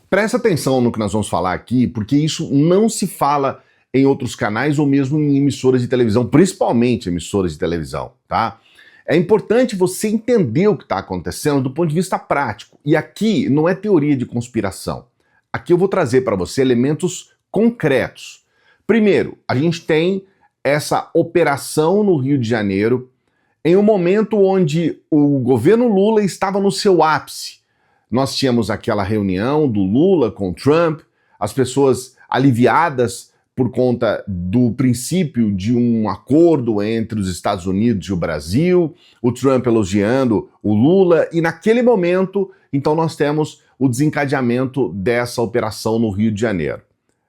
Presta atenção no que nós vamos falar aqui, porque isso não se fala em outros canais ou mesmo em emissoras de televisão, principalmente emissoras de televisão, tá? É importante você entender o que está acontecendo do ponto de vista prático. E aqui não é teoria de conspiração. Aqui eu vou trazer para você elementos concretos. Primeiro, a gente tem essa operação no Rio de Janeiro em um momento onde o governo Lula estava no seu ápice. Nós tínhamos aquela reunião do Lula com Trump, as pessoas aliviadas por conta do princípio de um acordo entre os Estados Unidos e o Brasil, o Trump elogiando o Lula, e naquele momento, então nós temos o desencadeamento dessa operação no Rio de Janeiro.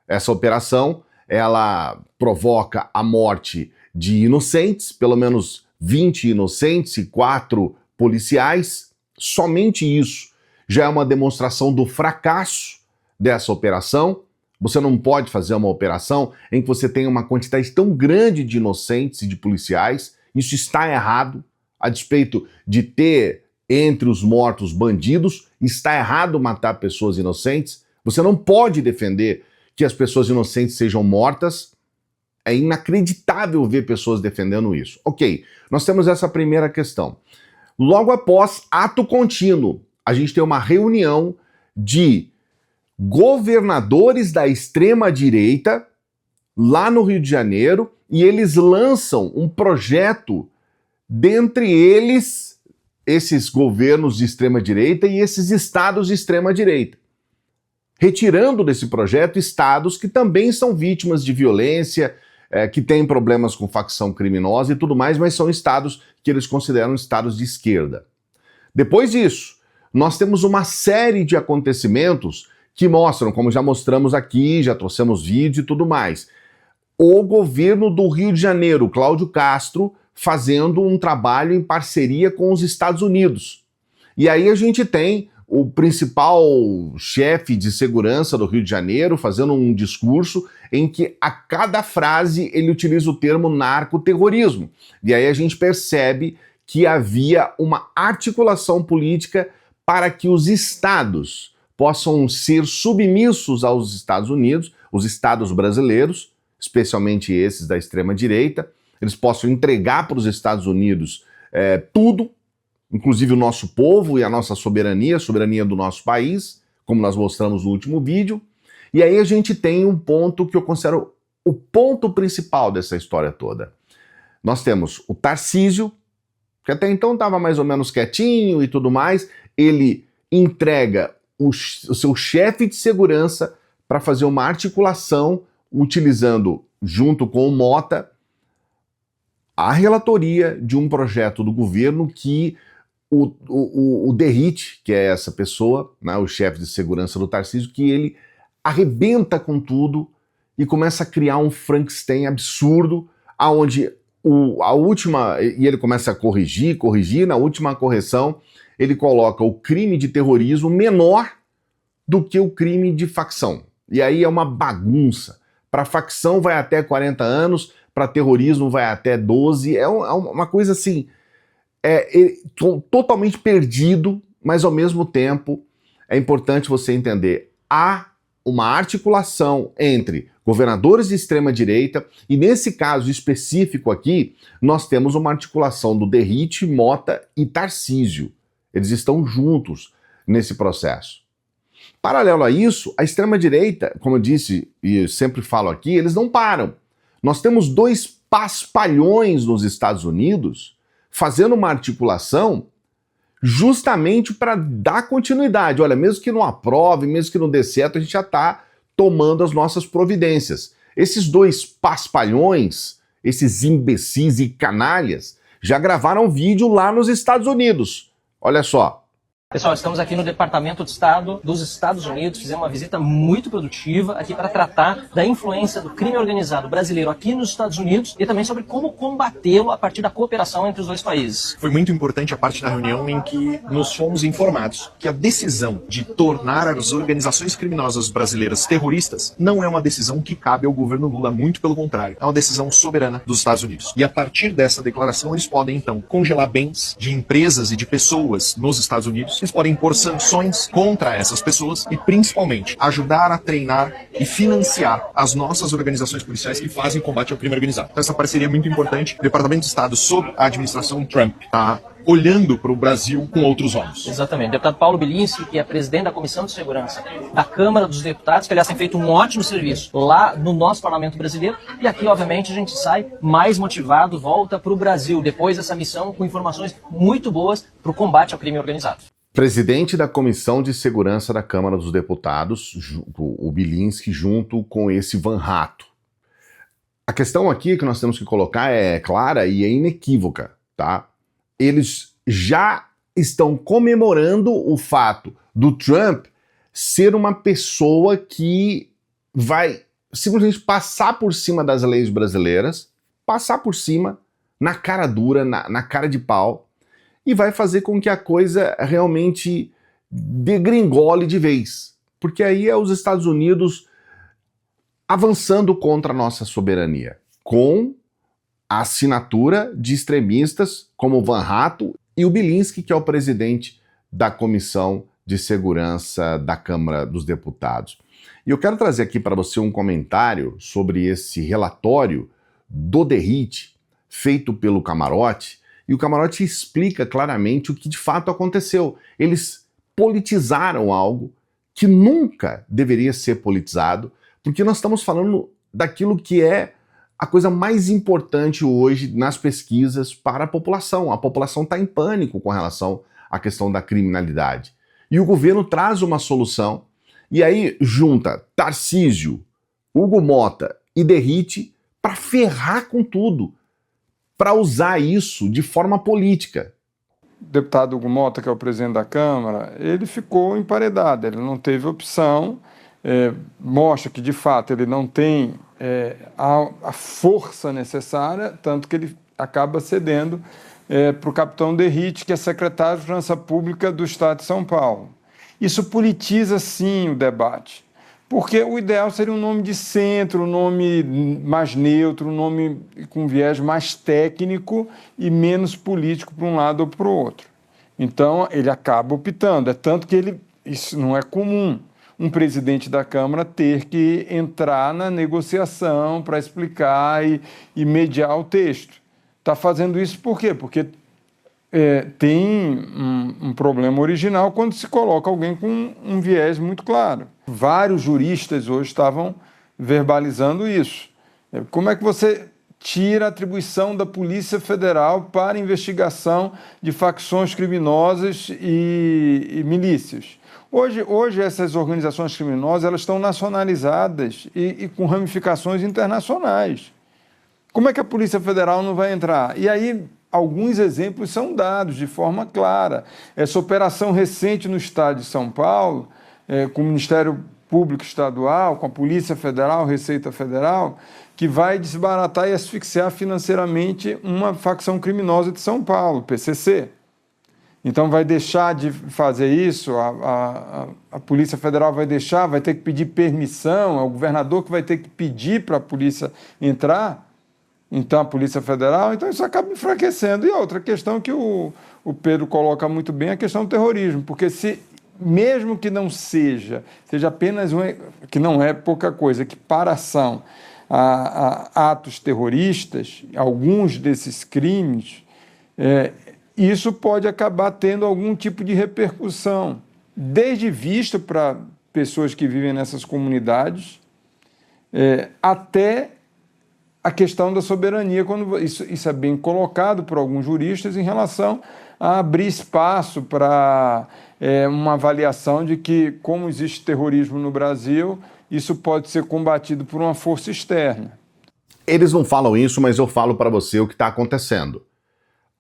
Essa operação, ela provoca a morte de inocentes, pelo menos 20 inocentes e 4 policiais. Somente isso já é uma demonstração do fracasso dessa operação. Você não pode fazer uma operação em que você tenha uma quantidade tão grande de inocentes e de policiais. Isso está errado, a despeito de ter entre os mortos bandidos. Está errado matar pessoas inocentes. Você não pode defender que as pessoas inocentes sejam mortas. É inacreditável ver pessoas defendendo isso. Ok, nós temos essa primeira questão. Logo após ato contínuo, a gente tem uma reunião de governadores da extrema-direita lá no Rio de Janeiro e eles lançam um projeto, dentre eles, esses governos de extrema-direita e esses estados de extrema-direita, retirando desse projeto estados que também são vítimas de violência, que têm problemas com facção criminosa e tudo mais, mas são estados que eles consideram estados de esquerda. Depois disso, nós temos uma série de acontecimentos que mostram, como já mostramos aqui, já trouxemos vídeo e tudo mais, o governo do Rio de Janeiro, Cláudio Castro, fazendo um trabalho em parceria com os Estados Unidos. E aí a gente tem o principal chefe de segurança do Rio de Janeiro fazendo um discurso em que a cada frase ele utiliza o termo narcoterrorismo. E aí a gente percebe que havia uma articulação política para que os estados possam ser submissos aos Estados Unidos, os estados brasileiros, especialmente esses da extrema-direita, eles possam entregar para os Estados Unidos tudo, inclusive o nosso povo e a nossa soberania, a soberania do nosso país, como nós mostramos no último vídeo. E aí a gente tem um ponto que eu considero o ponto principal dessa história toda. Nós temos o Tarcísio, que até então estava mais ou menos quietinho e tudo mais, ele entrega o seu chefe de segurança para fazer uma articulação, utilizando, junto com o Mota, a relatoria de um projeto do governo que o Derrite, que é essa pessoa, né, o chefe de segurança do Tarcísio, que ele arrebenta com tudo e começa a criar um Frankenstein absurdo, aonde a última, e ele começa a corrigir, na última correção, ele coloca o crime de terrorismo menor do que o crime de facção. E aí é uma bagunça. Para facção vai até 40 anos, para terrorismo vai até 12, é uma coisa assim, totalmente perdido, mas ao mesmo tempo é importante você entender, há uma articulação entre governadores de extrema-direita, e nesse caso específico aqui, nós temos uma articulação do Derrite, Mota e Tarcísio. Eles estão juntos nesse processo. Paralelo a isso, a extrema-direita, como eu disse e sempre falo aqui, eles não param. Nós temos 2 paspalhões nos Estados Unidos fazendo uma articulação justamente para dar continuidade. Olha, mesmo que não aprove, mesmo que não dê certo, a gente já está tomando as nossas providências. Esses 2 paspalhões, esses imbecis e canalhas, já gravaram vídeo lá nos Estados Unidos. Olha só. Pessoal, estamos aqui no Departamento de Estado dos Estados Unidos, fizemos uma visita muito produtiva aqui para tratar da influência do crime organizado brasileiro aqui nos Estados Unidos e também sobre como combatê-lo a partir da cooperação entre os 2 países. Foi muito importante a parte da reunião em que nos fomos informados que a decisão de tornar as organizações criminosas brasileiras terroristas não é uma decisão que cabe ao governo Lula, muito pelo contrário, é uma decisão soberana dos Estados Unidos. E a partir dessa declaração eles podem então congelar bens de empresas e de pessoas nos Estados Unidos Unidos. Eles podem impor sanções contra essas pessoas e, principalmente, ajudar a treinar e financiar as nossas organizações policiais que fazem combate ao crime organizado. Então, essa parceria é muito importante. O Departamento de Estado, sob a administração Trump, está olhando para o Brasil com outros olhos. Exatamente. O deputado Paulo Bilinski, que é presidente da Comissão de Segurança da Câmara dos Deputados, que aliás tem feito um ótimo serviço lá no nosso parlamento brasileiro, e aqui, obviamente, a gente sai mais motivado, volta para o Brasil, depois dessa missão, com informações muito boas para o combate ao crime organizado. Presidente da Comissão de Segurança da Câmara dos Deputados, o Bilinski, junto com esse Van Rato. A questão aqui que nós temos que colocar é clara e é inequívoca, tá? Eles já estão comemorando o fato do Trump ser uma pessoa que vai simplesmente passar por cima das leis brasileiras, passar por cima, na cara dura, na cara de pau, e vai fazer com que a coisa realmente degringole de vez. Porque aí é os Estados Unidos avançando contra a nossa soberania, com a assinatura de extremistas como o Van Rato e o Bilinski, que é o presidente da Comissão de Segurança da Câmara dos Deputados. E eu quero trazer aqui para você um comentário sobre esse relatório do DERIT, feito pelo Camarote, e o Camarote explica claramente o que de fato aconteceu. Eles politizaram algo que nunca deveria ser politizado, porque nós estamos falando daquilo que é a coisa mais importante hoje nas pesquisas para a população. A população está em pânico com relação à questão da criminalidade. E o governo traz uma solução, e aí junta Tarcísio, Hugo Mota e DERIT para ferrar com tudo, para usar isso de forma política. O deputado Hugo Mota, que é o presidente da Câmara, ele ficou emparedado, ele não teve opção, mostra que de fato ele não tem a força necessária, tanto que ele acaba cedendo para o capitão DERIT, que é secretário de Segurança Pública do Estado de São Paulo. Isso politiza, sim, o debate, porque o ideal seria um nome de centro, um nome mais neutro, um nome com viés mais técnico e menos político para um lado ou para o outro. Então, ele acaba optando, tanto que isso não é comum, um presidente da Câmara ter que entrar na negociação para explicar e mediar o texto. Está fazendo isso por quê? Porque tem um problema original quando se coloca alguém com um viés muito claro. Vários juristas hoje estavam verbalizando isso. Como é que você tira a atribuição da Polícia Federal para investigação de facções criminosas e milícias? Hoje essas organizações criminosas elas estão nacionalizadas e com ramificações internacionais. Como é que a Polícia Federal não vai entrar? E aí alguns exemplos são dados de forma clara. Essa operação recente no estado de São Paulo, com o Ministério Público Estadual, com a Polícia Federal, Receita Federal, que vai desbaratar e asfixiar financeiramente uma facção criminosa de São Paulo, PCC. Então vai deixar de fazer isso, a Polícia Federal vai ter que pedir permissão, é o governador que vai ter que pedir para a polícia entrar, então a Polícia Federal, então isso acaba enfraquecendo. E a outra questão que o Pedro coloca muito bem é a questão do terrorismo, porque mesmo que não seja apenas que não é pouca coisa, equiparação a atos terroristas, alguns desses crimes, isso pode acabar tendo algum tipo de repercussão, desde vista para pessoas que vivem nessas comunidades, até a questão da soberania, quando isso é bem colocado por alguns juristas em relação a abrir espaço para uma avaliação de que, como existe terrorismo no Brasil, isso pode ser combatido por uma força externa. Eles não falam isso, mas eu falo para você o que está acontecendo.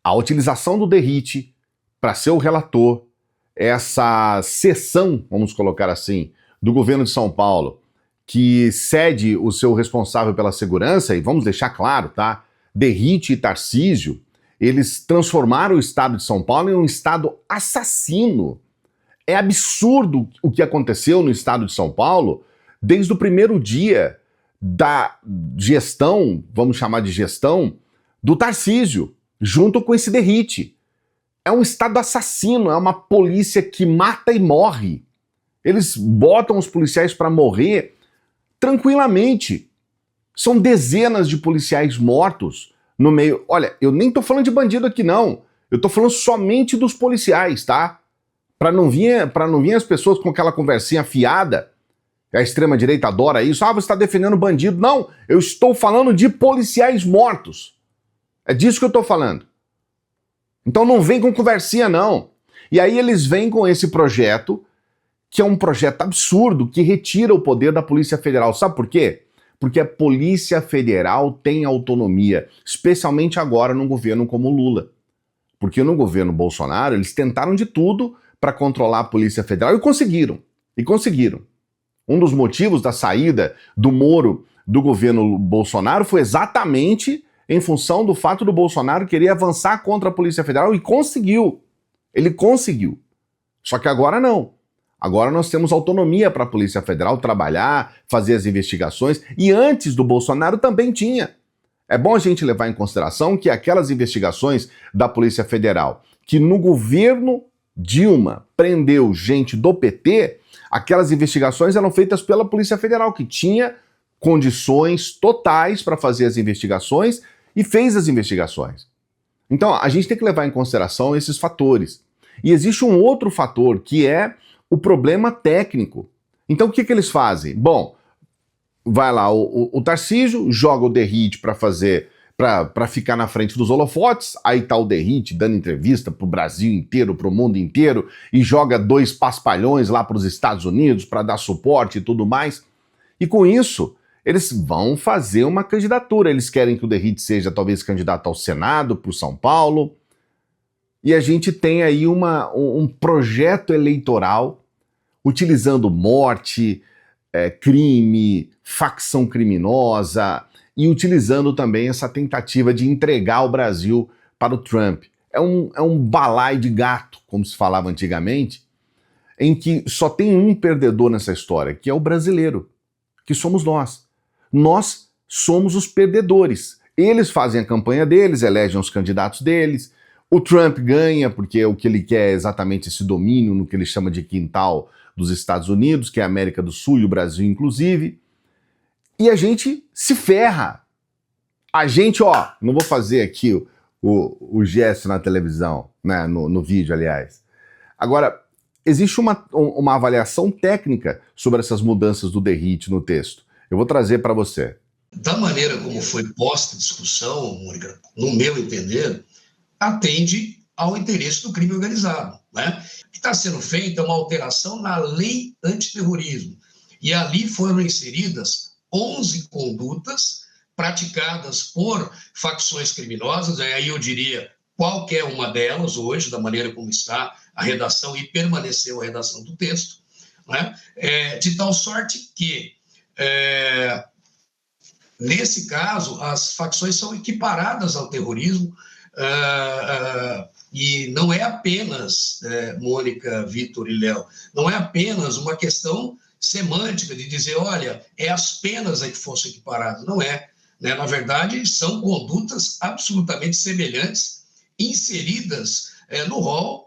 A utilização do DERIT para ser o relator, essa seção, vamos colocar assim, do governo de São Paulo, que cede o seu responsável pela segurança, e vamos deixar claro, tá? DERIT e Tarcísio, eles transformaram o estado de São Paulo em um estado assassino. É absurdo o que aconteceu no estado de São Paulo desde o primeiro dia da gestão, vamos chamar de gestão, do Tarcísio, junto com esse DERIT. É um Estado assassino, é uma polícia que mata e morre. Eles botam os policiais para morrer tranquilamente. São dezenas de policiais mortos no meio. Olha, eu nem tô falando de bandido aqui não. Eu tô falando somente dos policiais, tá? Para não vir as pessoas com aquela conversinha fiada. A extrema-direita adora isso. Ah, você está defendendo bandido. Não, eu estou falando de policiais mortos. É disso que eu estou falando. Então não vem com conversinha, não. E aí eles vêm com esse projeto, que é um projeto absurdo, que retira o poder da Polícia Federal. Sabe por quê? Porque a Polícia Federal tem autonomia, especialmente agora num governo como o Lula. Porque no governo Bolsonaro, eles tentaram de tudo para controlar a Polícia Federal e conseguiram. E conseguiram. Um dos motivos da saída do Moro do governo Bolsonaro foi exatamente em função do fato do Bolsonaro querer avançar contra a Polícia Federal e conseguiu. Ele conseguiu. Só que agora não. Agora nós temos autonomia para a Polícia Federal trabalhar, fazer as investigações, e antes do Bolsonaro também tinha. É bom a gente levar em consideração que aquelas investigações da Polícia Federal, que no governo Dilma prendeu gente do PT, aquelas investigações eram feitas pela Polícia Federal, que tinha condições totais para fazer as investigações e fez as investigações. Então, a gente tem que levar em consideração esses fatores. E existe um outro fator, que é o problema técnico. Então, o que eles fazem? Bom, vai lá o Tarcísio, joga o Derrite para ficar na frente dos holofotes, aí tá o Derrite dando entrevista pro Brasil inteiro, pro mundo inteiro, e joga 2 paspalhões lá para os Estados Unidos para dar suporte e tudo mais. E com isso, eles vão fazer uma candidatura. Eles querem que o Derrite seja talvez candidato ao Senado, por São Paulo. E a gente tem aí um projeto eleitoral utilizando morte, crime, facção criminosa, e utilizando também essa tentativa de entregar o Brasil para o Trump. É um balaio de gato, como se falava antigamente, em que só tem um perdedor nessa história, que é o brasileiro, que somos nós. Nós somos os perdedores. Eles fazem a campanha deles, elegem os candidatos deles, o Trump ganha, porque o que ele quer é exatamente esse domínio no que ele chama de quintal dos Estados Unidos, que é a América do Sul e o Brasil inclusive, e a gente se ferra. A gente, não vou fazer aqui o gesto na televisão, né, no vídeo, aliás. Agora, existe uma avaliação técnica sobre essas mudanças do Derrite no texto. Eu vou trazer para você. Da maneira como foi posta a discussão, Mônica, no meu entender, atende ao interesse do crime organizado, né? O que está sendo feita é uma alteração na lei antiterrorismo. E ali foram inseridas 11 condutas praticadas por facções criminosas, aí eu diria qualquer uma delas hoje, da maneira como está a redação e permaneceu a redação do texto, né? De tal sorte que, nesse caso, as facções são equiparadas ao terrorismo, e não é apenas, Mônica, Vitor e Léo, não é apenas uma questão semântica de dizer, olha, as penas que fossem equiparadas. Não é. Né? Na verdade, são condutas absolutamente semelhantes, inseridas no rol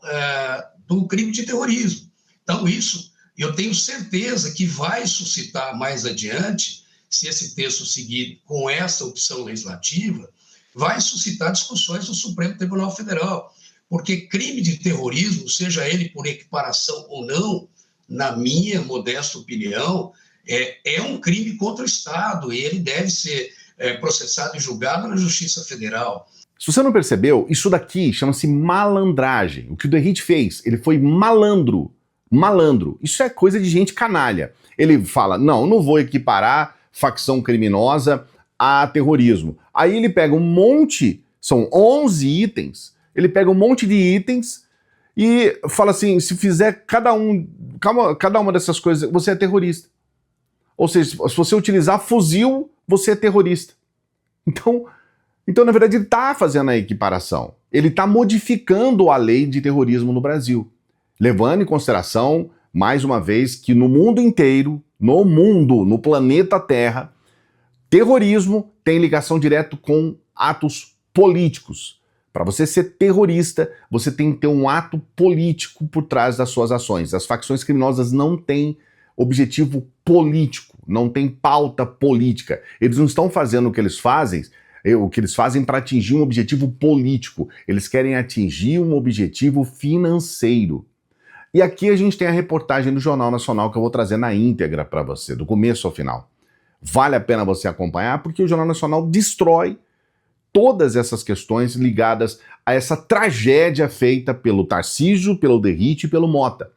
do crime de terrorismo. Então, isso eu tenho certeza que vai suscitar mais adiante, se esse texto seguir com essa opção legislativa, vai suscitar discussões no Supremo Tribunal Federal, porque crime de terrorismo, seja ele por equiparação ou não, na minha modesta opinião, é um crime contra o Estado e ele deve ser processado e julgado na Justiça Federal. Se você não percebeu, isso daqui chama-se malandragem. O que o Derrite fez, ele foi malandro. Malandro. Isso é coisa de gente canalha. Ele fala, não vou equiparar facção criminosa a terrorismo. Aí ele pega um monte, são 11 itens, ele pega um monte de itens e fala assim, se fizer cada uma dessas coisas, você é terrorista. Ou seja, se você utilizar fuzil, você é terrorista. Então na verdade, ele está fazendo a equiparação. Ele está modificando a lei de terrorismo no Brasil, levando em consideração, mais uma vez, que no mundo inteiro, no planeta Terra, terrorismo tem ligação direta com atos políticos. Para você ser terrorista, você tem que ter um ato político por trás das suas ações. As facções criminosas não têm objetivo político, não têm pauta política. Eles não estão fazendo o que eles fazem para atingir um objetivo político. Eles querem atingir um objetivo financeiro. E aqui a gente tem a reportagem do Jornal Nacional que eu vou trazer na íntegra para você, do começo ao final. Vale a pena você acompanhar porque o Jornal Nacional destrói todas essas questões ligadas a essa tragédia feita pelo Tarcísio, pelo Derrite e pelo Mota.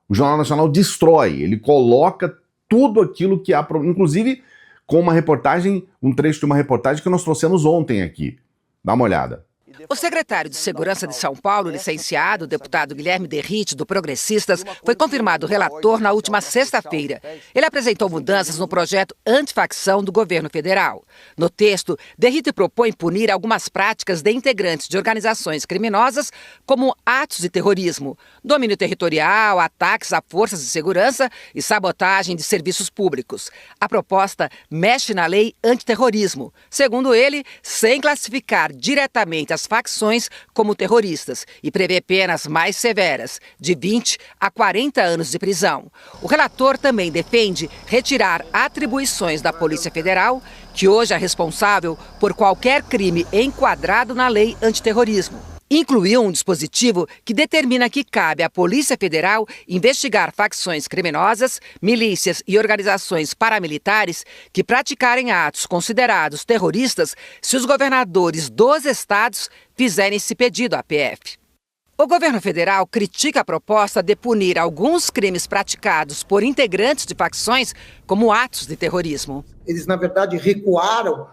O Jornal Nacional destrói, ele coloca tudo aquilo que há, inclusive com uma reportagem, um trecho de uma reportagem que nós trouxemos ontem aqui. Dá uma olhada. O secretário de Segurança de São Paulo, licenciado, o deputado Guilherme Derrite, do Progressistas, foi confirmado relator na última sexta-feira. Ele apresentou mudanças no projeto antifacção do governo federal. No texto, Derrite propõe punir algumas práticas de integrantes de organizações criminosas, como atos de terrorismo, domínio territorial, ataques a forças de segurança e sabotagem de serviços públicos. A proposta mexe na lei antiterrorismo, segundo ele, sem classificar diretamente as facções como terroristas e prevê penas mais severas, de 20 a 40 anos de prisão. O relator também defende retirar atribuições da Polícia Federal, que hoje é responsável por qualquer crime enquadrado na lei antiterrorismo. Incluiu um dispositivo que determina que cabe à Polícia Federal investigar facções criminosas, milícias e organizações paramilitares que praticarem atos considerados terroristas se os governadores dos estados fizerem esse pedido à PF. O governo federal critica a proposta de punir alguns crimes praticados por integrantes de facções como atos de terrorismo. Eles, na verdade, recuaram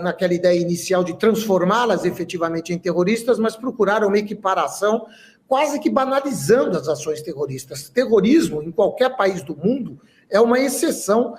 naquela ideia inicial de transformá-las efetivamente em terroristas, mas procuraram uma equiparação quase que banalizando as ações terroristas. Terrorismo, em qualquer país do mundo, é uma exceção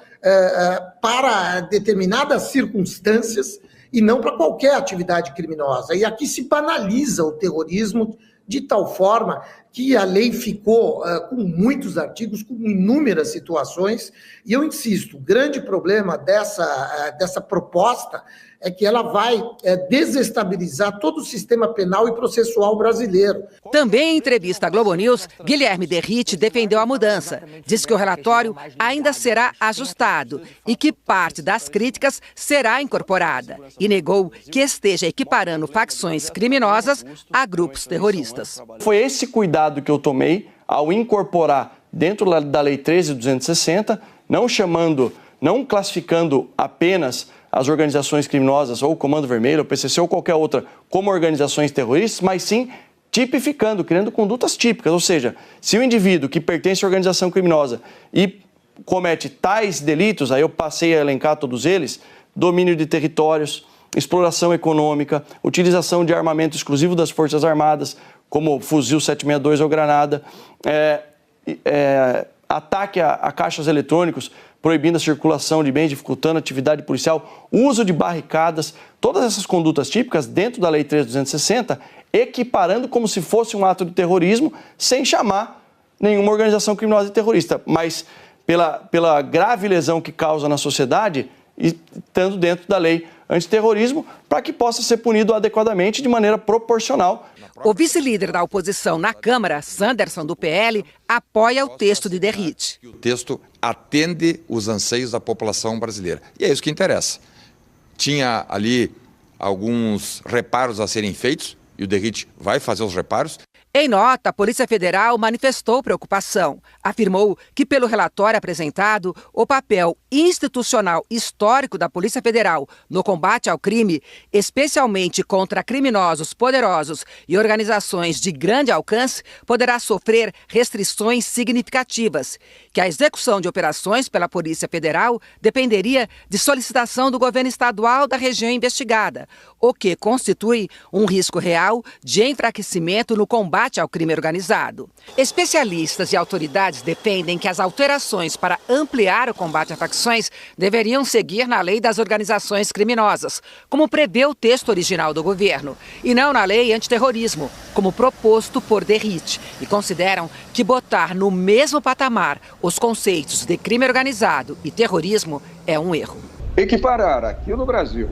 para determinadas circunstâncias e não para qualquer atividade criminosa. E aqui se banaliza o terrorismo de tal forma que a lei ficou com muitos artigos, com inúmeras situações, e eu insisto, o grande problema dessa proposta é que ela vai desestabilizar todo o sistema penal e processual brasileiro. Também em entrevista à Globo News, Guilherme Derrite defendeu a mudança. Diz que o relatório ainda será ajustado e que parte das críticas será incorporada. E negou que esteja equiparando facções criminosas a grupos terroristas. Foi esse cuidado que eu tomei ao incorporar dentro da Lei 13.260, não classificando apenas as organizações criminosas, ou o Comando Vermelho, ou o PCC, ou qualquer outra, como organizações terroristas, mas sim tipificando, criando condutas típicas. Ou seja, se o indivíduo que pertence à organização criminosa e comete tais delitos, aí eu passei a elencar todos eles, domínio de territórios, exploração econômica, utilização de armamento exclusivo das Forças Armadas, como fuzil 762 ou granada, ataque a caixas eletrônicos, proibindo a circulação de bens, dificultando a atividade policial, uso de barricadas, todas essas condutas típicas dentro da Lei 13.260, equiparando como se fosse um ato de terrorismo, sem chamar nenhuma organização criminosa de terrorista, mas pela grave lesão que causa na sociedade, e estando dentro da lei antiterrorismo, para que possa ser punido adequadamente de maneira proporcional. O vice-líder da oposição na Câmara, Sanderson, do PL, apoia o texto de Derrite. O texto atende os anseios da população brasileira. E é isso que interessa. Tinha ali alguns reparos a serem feitos, e o Derrite vai fazer os reparos. Em nota, a Polícia Federal manifestou preocupação. Afirmou que, pelo relatório apresentado, o papel institucional histórico da Polícia Federal no combate ao crime, especialmente contra criminosos poderosos e organizações de grande alcance, poderá sofrer restrições significativas, que a execução de operações pela Polícia Federal dependeria de solicitação do governo estadual da região investigada, o que constitui um risco real de enfraquecimento no combate ao crime organizado. Especialistas e autoridades defendem que as alterações para ampliar o combate a facções deveriam seguir na lei das organizações criminosas, como prevê o texto original do governo, e não na lei antiterrorismo, como proposto por Derrite, e consideram que botar no mesmo patamar os conceitos de crime organizado e terrorismo é um erro. Equiparar aqui no Brasil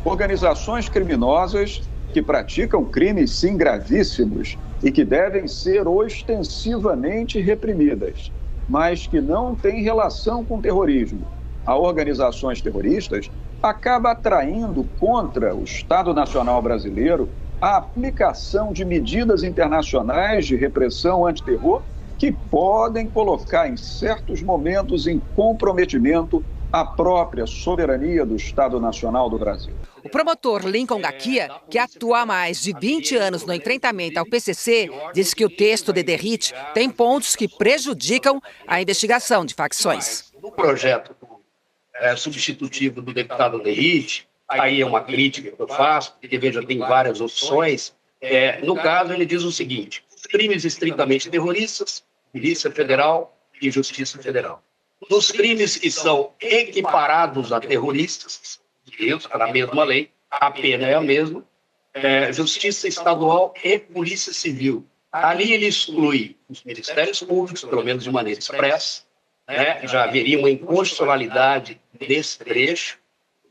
organizações criminosas que praticam crimes sim gravíssimos e que devem ser ostensivamente reprimidas, mas que não têm relação com terrorismo, a organizações terroristas, acaba atraindo contra o Estado Nacional Brasileiro a aplicação de medidas internacionais de repressão antiterror que podem colocar em certos momentos em comprometimento a própria soberania do Estado Nacional do Brasil. O promotor Lincoln Gakia, que atua há mais de 20 anos no enfrentamento ao PCC, disse que o texto de Derrite tem pontos que prejudicam a investigação de facções. No projeto substitutivo do deputado Derrite, aí é uma crítica que eu faço, porque veja, tem várias opções. No caso, ele diz o seguinte: crimes estritamente terroristas, Polícia Federal e Justiça Federal. Dos crimes que são equiparados a terroristas, está na mesma lei, a pena é a mesma, Justiça Estadual e Polícia Civil. Ali ele exclui os ministérios públicos, pelo menos de maneira expressa, né? Já haveria uma inconstitucionalidade desse trecho,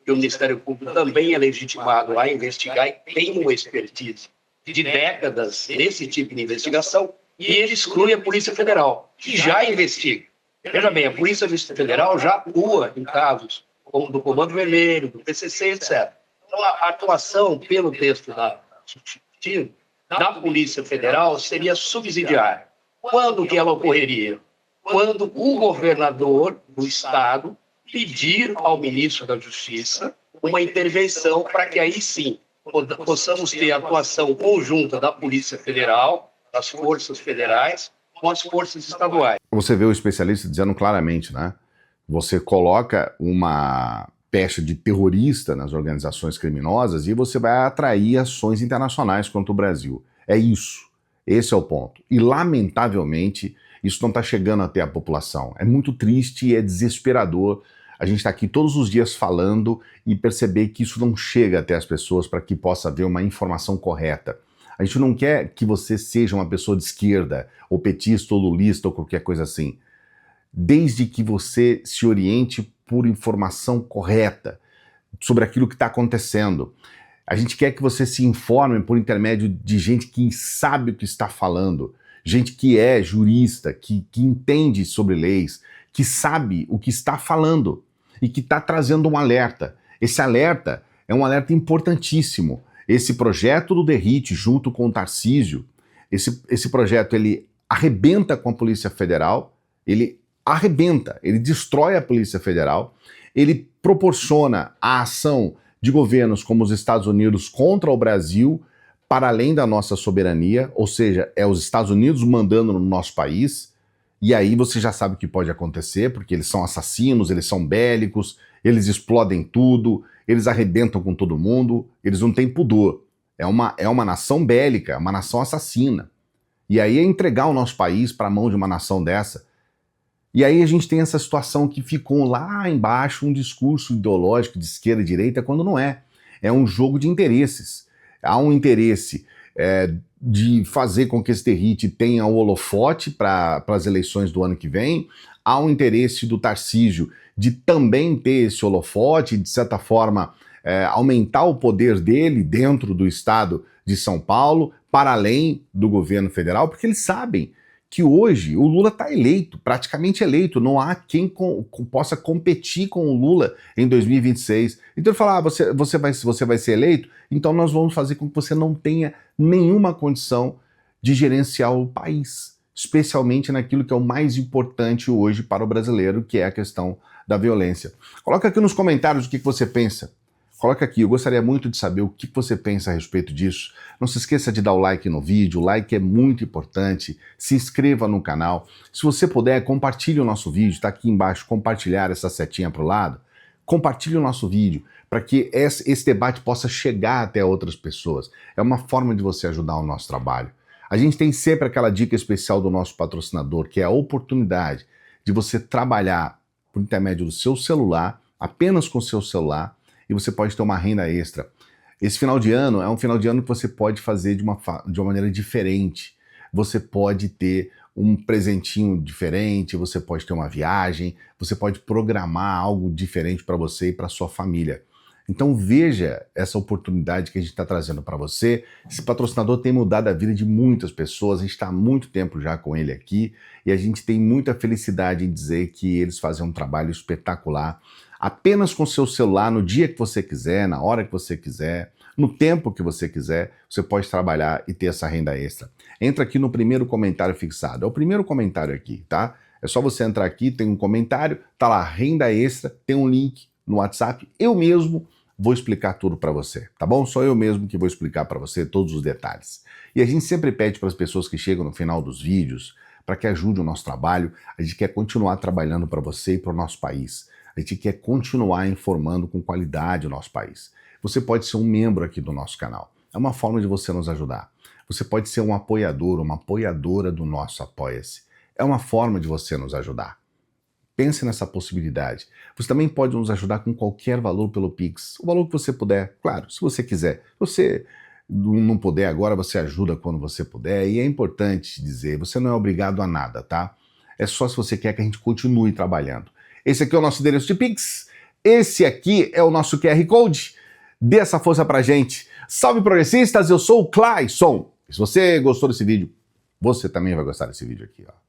que o Ministério Público também é legitimado a investigar e tem uma expertise de décadas nesse tipo de investigação, e ele exclui a Polícia Federal, que já investiga. Veja bem, a Polícia Federal já atua em casos como do Comando Vermelho, do PCC, etc. Então, a atuação pelo texto da substitutivo da Polícia Federal seria subsidiária. Quando que ela ocorreria? Quando o governador do Estado pedir ao ministro da Justiça uma intervenção para que aí sim possamos ter a atuação conjunta da Polícia Federal, das forças federais, com as forças estaduais. Você vê o especialista dizendo claramente, né? Você coloca uma pecha de terrorista nas organizações criminosas e você vai atrair ações internacionais contra o Brasil. É isso. Esse é o ponto. E, lamentavelmente, isso não está chegando até a população. É muito triste e é desesperador a gente estar aqui todos os dias falando e perceber que isso não chega até as pessoas para que possa haver uma informação correta. A gente não quer que você seja uma pessoa de esquerda, ou petista, ou lulista, ou qualquer coisa assim. Desde que você se oriente por informação correta sobre aquilo que está acontecendo. A gente quer que você se informe por intermédio de gente que sabe o que está falando, gente que é jurista, que entende sobre leis, que sabe o que está falando e que está trazendo um alerta. Esse alerta é um alerta importantíssimo. Esse projeto do Derrite, junto com o Tarcísio, esse projeto ele arrebenta com a Polícia Federal, ele arrebenta, ele destrói a Polícia Federal, ele proporciona a ação de governos como os Estados Unidos contra o Brasil, para além da nossa soberania, ou seja, é os Estados Unidos mandando no nosso país, e aí você já sabe o que pode acontecer, porque eles são assassinos, eles são bélicos, eles explodem tudo, eles arrebentam com todo mundo, eles não têm pudor. É uma nação bélica, uma nação assassina. E aí é entregar o nosso país para a mão de uma nação dessa. E aí a gente tem essa situação que ficou lá embaixo um discurso ideológico de esquerda e direita, quando não é. É um jogo de interesses. Há um interesse de fazer com que esse Derrite tenha o holofote para as eleições do ano que vem. Há um interesse do Tarcísio de também ter esse holofote, de certa forma aumentar o poder dele dentro do estado de São Paulo, para além do governo federal, porque eles sabem que hoje o Lula está eleito, praticamente eleito, não há quem possa competir com o Lula em 2026. Então ele fala, você vai ser eleito, então nós vamos fazer com que você não tenha nenhuma condição de gerenciar o país, especialmente naquilo que é o mais importante hoje para o brasileiro, que é a questão da violência. Coloca aqui nos comentários o que você pensa. Coloca aqui, eu gostaria muito de saber o que você pensa a respeito disso. Não se esqueça de dar o like no vídeo, o like é muito importante. Se inscreva no canal. Se você puder, compartilhe o nosso vídeo, está aqui embaixo, compartilhar essa setinha para o lado. Compartilhe o nosso vídeo para que esse debate possa chegar até outras pessoas. É uma forma de você ajudar o nosso trabalho. A gente tem sempre aquela dica especial do nosso patrocinador, que é a oportunidade de você trabalhar por intermédio do seu celular, apenas com o seu celular, e você pode ter uma renda extra. Esse final de ano é um final de ano que você pode fazer de uma maneira diferente. Você pode ter um presentinho diferente, você pode ter uma viagem, você pode programar algo diferente para você e para sua família. Então veja essa oportunidade que a gente está trazendo para você. Esse patrocinador tem mudado a vida de muitas pessoas, a gente está há muito tempo já com ele aqui e a gente tem muita felicidade em dizer que eles fazem um trabalho espetacular, apenas com seu celular, no dia que você quiser, na hora que você quiser, no tempo que você quiser, você pode trabalhar e ter essa renda extra. Entra aqui no primeiro comentário fixado, é o primeiro comentário aqui, tá? É só você entrar aqui, tem um comentário, tá lá, renda extra, tem um link no WhatsApp, eu mesmo vou explicar tudo para você, tá bom? Sou eu mesmo que vou explicar para você todos os detalhes. E a gente sempre pede para as pessoas que chegam no final dos vídeos, para que ajude o nosso trabalho, a gente quer continuar trabalhando para você e para o nosso país. A gente quer continuar informando com qualidade o nosso país. Você pode ser um membro aqui do nosso canal. É uma forma de você nos ajudar. Você pode ser um apoiador, uma apoiadora do nosso Apoia-se. É uma forma de você nos ajudar. Pense nessa possibilidade. Você também pode nos ajudar com qualquer valor pelo Pix. O valor que você puder, claro, se você quiser. Se você não puder agora, você ajuda quando você puder. E é importante dizer, você não é obrigado a nada, tá? É só se você quer que a gente continue trabalhando. Esse aqui é o nosso endereço de Pix. Esse aqui é o nosso QR Code. Dê essa força pra gente. Salve progressistas, eu sou o Clayson. Se você gostou desse vídeo, você também vai gostar desse vídeo aqui, ó.